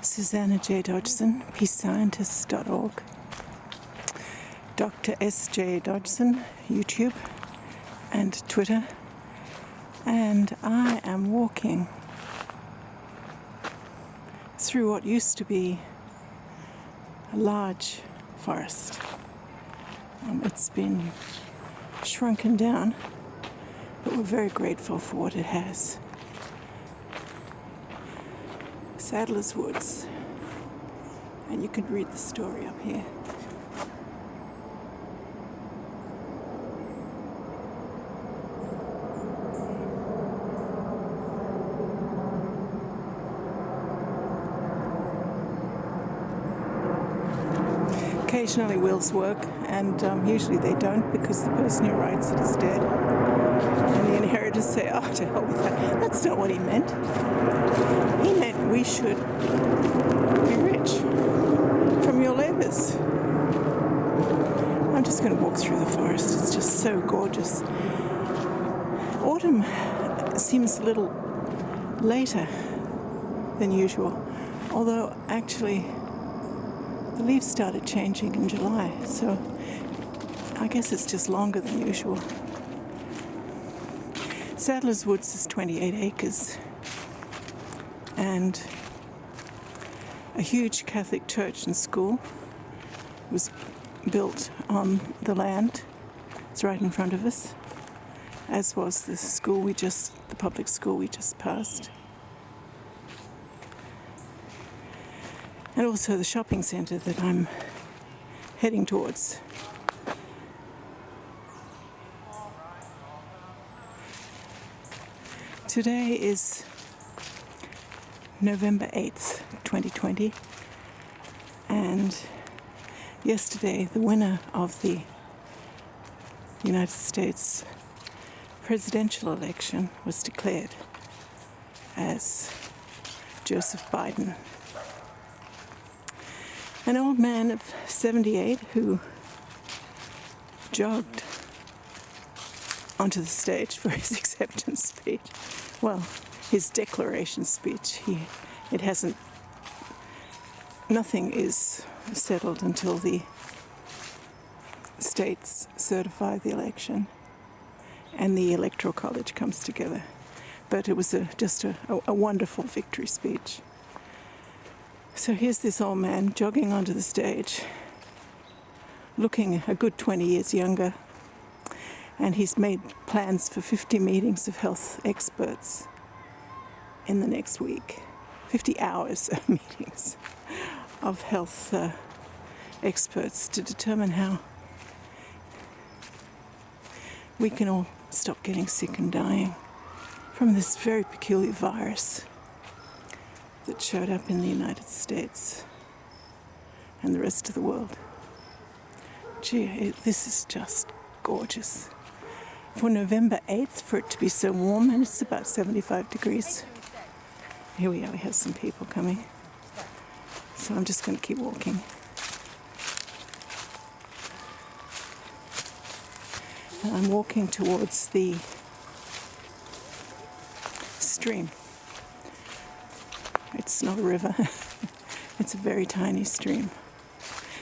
Susanna J. Dodgson, peacescientist.org, Dr. SJDodgson, YouTube and Twitter, and I am walking through what used to be a large forest. It's been shrunken down, but we're very grateful for what it has. Sadler's Woods, and you can read the story up here. Occasionally wheels work, and usually they don't because the person who rides it is dead. And the inheritors say, oh, to hell with that. That's not what he meant. He meant we should be rich from your labors. I'm just going to walk through the forest. It's just so gorgeous. Autumn seems a little later than usual, although actually the leaves started changing in July, so I guess it's just longer than usual. Sadler's Woods is 28 acres, and a huge Catholic church and school was built on the land. It's right in front of us, as was the public school we just passed. And also the shopping centre that I'm heading towards. Today is November 8th, 2020, and yesterday the winner of the United States presidential election was declared as Joseph Biden. An old man of 78 who jogged onto the stage for his acceptance speech. Well, his declaration speech. Nothing is settled until the states certify the election and the Electoral College comes together. But it was just a wonderful victory speech. So here's this old man jogging onto the stage, looking a good 20 years younger, and he's made plans for 50 meetings of health experts in the next week. 50 hours of meetings of health experts to determine how we can all stop getting sick and dying from this very peculiar virus that showed up in the United States and the rest of the world. Gee, this is just gorgeous. For November 8th, for it to be so warm, and it's about 75 degrees. Here we are, we have some people coming. So I'm just going to keep walking. And I'm walking towards the stream. It's not a river. It's a very tiny stream.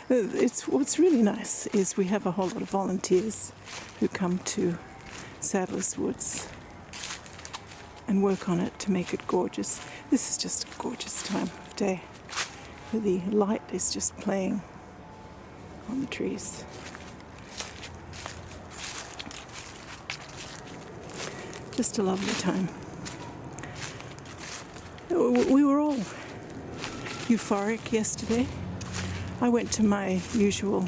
What's really nice is we have a whole lot of volunteers who come to Sadler's Woods and work on it to make it gorgeous. This is just a gorgeous time of day. The light is just playing on the trees. Just a lovely time. We were all euphoric yesterday. I went to my usual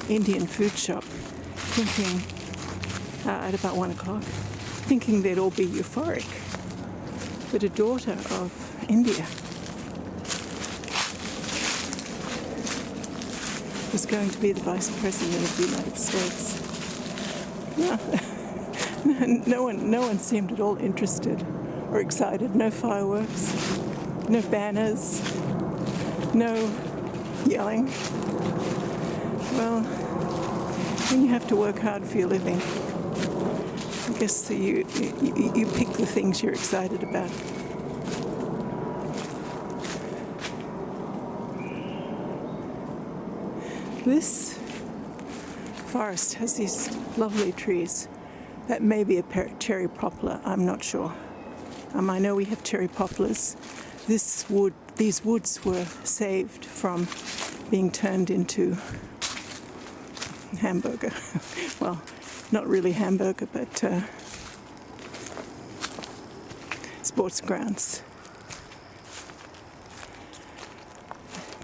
Indian food shop thinking, at about 1 o'clock, thinking they'd all be euphoric. But a daughter of India was going to be the Vice President of the United States. No one seemed at all interested or excited. No fireworks, no banners, no yelling. Well, when you have to work hard for your living, I guess you pick the things you're excited about. This forest has these lovely trees. That may be a cherry poplar, I'm not sure. I know we have cherry poplars. These woods were saved from being turned into hamburger. Well, not really hamburger, but sports grounds.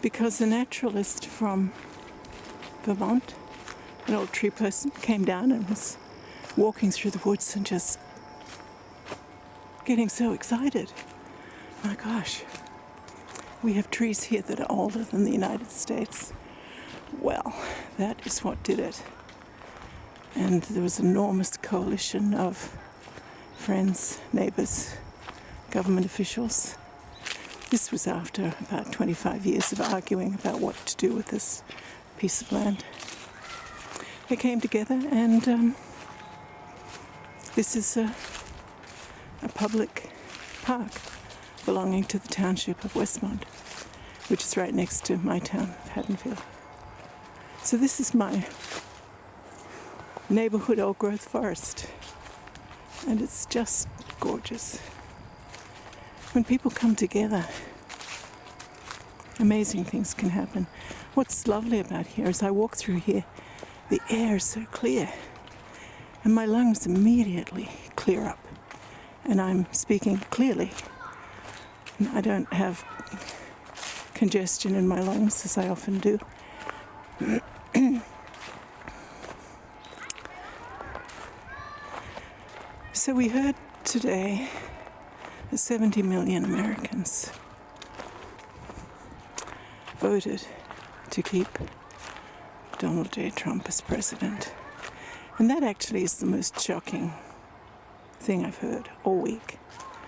Because a naturalist from Vermont, an old tree person, came down and was walking through the woods and just getting so excited. My gosh, we have trees here that are older than the United States. Well, that is what did it. And there was an enormous coalition of friends, neighbours, government officials. This was after about 25 years of arguing about what to do with this piece of land. They came together, and this is a public park belonging to the township of Westmont, which is right next to my town of Haddonfield. So this is my neighborhood old growth forest, and it's just gorgeous. When people come together, amazing things can happen. What's lovely about here is I walk through here, the air is so clear, and my lungs immediately clear up, and I'm speaking clearly. I don't have congestion in my lungs, as I often do. So we heard today that 70 million Americans voted to keep Donald J. Trump as president. And that actually is the most shocking thing I've heard all week.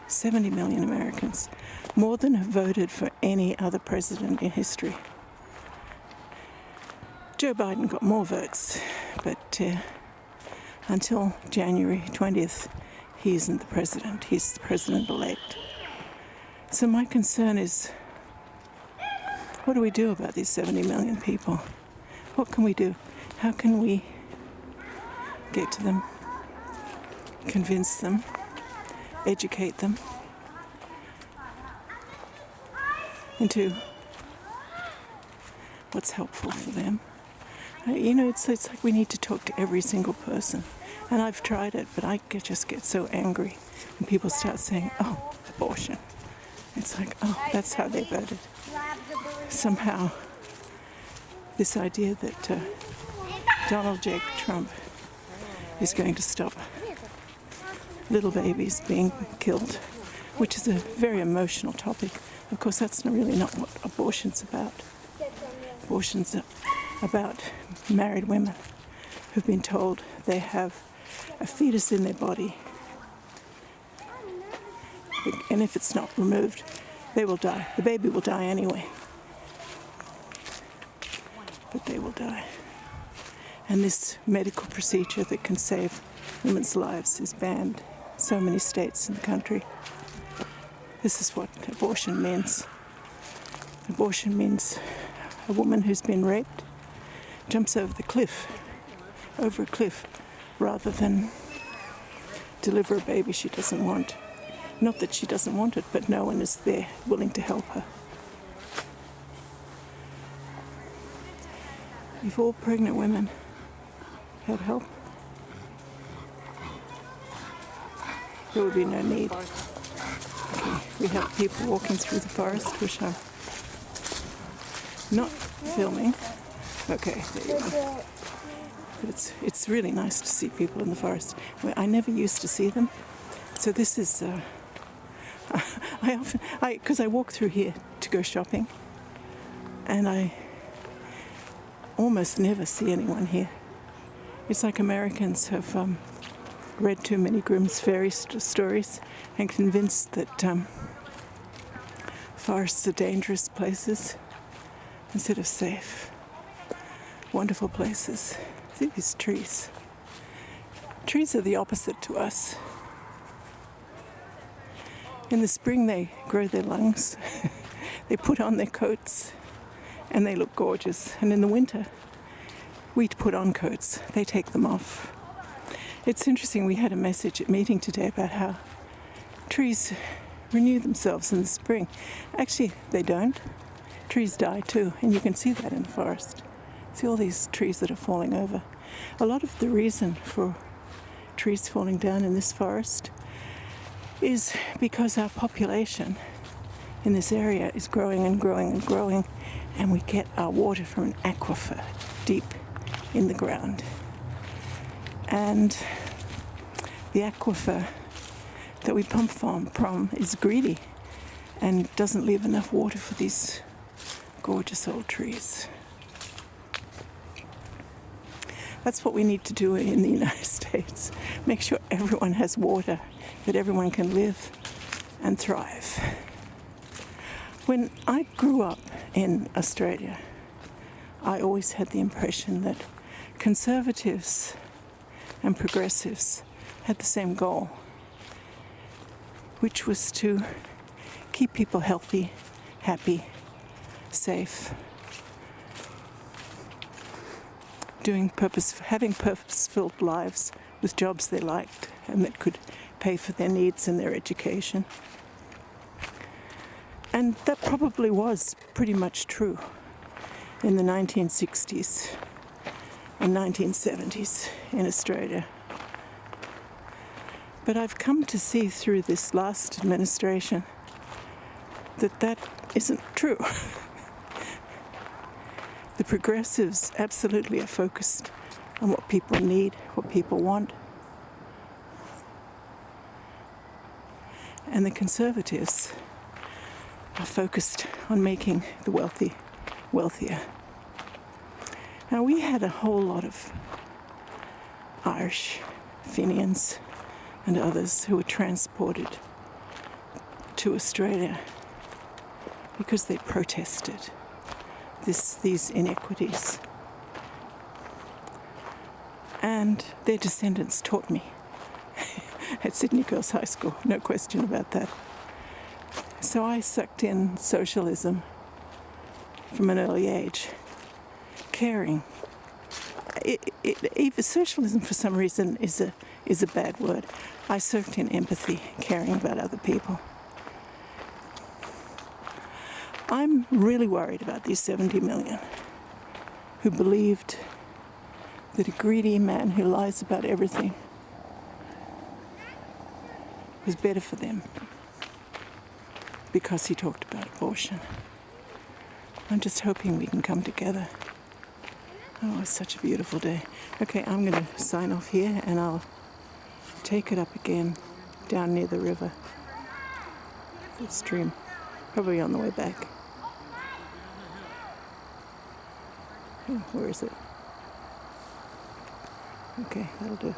70 million Americans, more than have voted for any other president in history. Joe Biden got more votes, but until January 20th, he isn't the president. He's the president-elect. So my concern is, what do we do about these 70 million people? What can we do? How can we get to them, convince them, educate them into what's helpful for them? It's like we need to talk to every single person. And I've tried it, but I just get so angry when people start saying, oh, abortion. It's like, oh, that's how they voted. Somehow, this idea that Donald J. Trump is going to stop little babies being killed, which is a very emotional topic. Of course, that's really not what abortion's about. Abortion's about married women who've been told they have a fetus in their body, and if it's not removed, they will die. The baby will die anyway, but they will die. And this medical procedure that can save women's lives is banned in so many states in the country. This is what abortion means. Abortion means a woman who's been raped jumps over a cliff, rather than deliver a baby she doesn't want. Not that she doesn't want it, but no one is there willing to help her. If all pregnant women had help, there would be no need. Okay, we have people walking through the forest, which I'm not filming. Okay, there you go. But it's really nice to see people in the forest. I never used to see them. So this is, because I walk through here to go shopping, and I almost never see anyone here. It's like Americans have read too many Grimm's fairy stories and convinced that forests are dangerous places instead of safe, wonderful places. See these trees. Trees are the opposite to us. In the spring they grow their lungs, they put on their coats, and they look gorgeous. And in the winter We put on coats, they take them off. It's interesting, we had a message at meeting today about how trees renew themselves in the spring. Actually, they don't. Trees die too, and you can see that in the forest. See all these trees that are falling over. A lot of the reason for trees falling down in this forest is because our population in this area is growing and growing and growing, and we get our water from an aquifer deep in the ground. And the aquifer that we pump from is greedy and doesn't leave enough water for these gorgeous old trees. That's what we need to do in the United States. Make sure everyone has water, that everyone can live and thrive. When I grew up in Australia, I always had the impression that conservatives and progressives had the same goal, which was to keep people healthy, happy, safe, having purpose-filled lives with jobs they liked and that could pay for their needs and their education. And that probably was pretty much true in the 1960s and 1970s in Australia. But I've come to see through this last administration that that isn't true. The progressives absolutely are focused on what people need, what people want. And the conservatives are focused on making the wealthy wealthier. Now, we had a whole lot of Irish, Fenians and others who were transported to Australia because they protested these inequities. And their descendants taught me at Sydney Girls High School, no question about that. So I sucked in socialism from an early age, caring. Even socialism, for some reason, is a bad word. I soaked in empathy, caring about other people. I'm really worried about these 70 million who believed that a greedy man who lies about everything was better for them because he talked about abortion. I'm just hoping we can come together. Oh, it's such a beautiful day. Okay, I'm going to sign off here and I'll take it up again down near the river, the stream, probably on the way back. Oh, where is it? Okay, that'll do.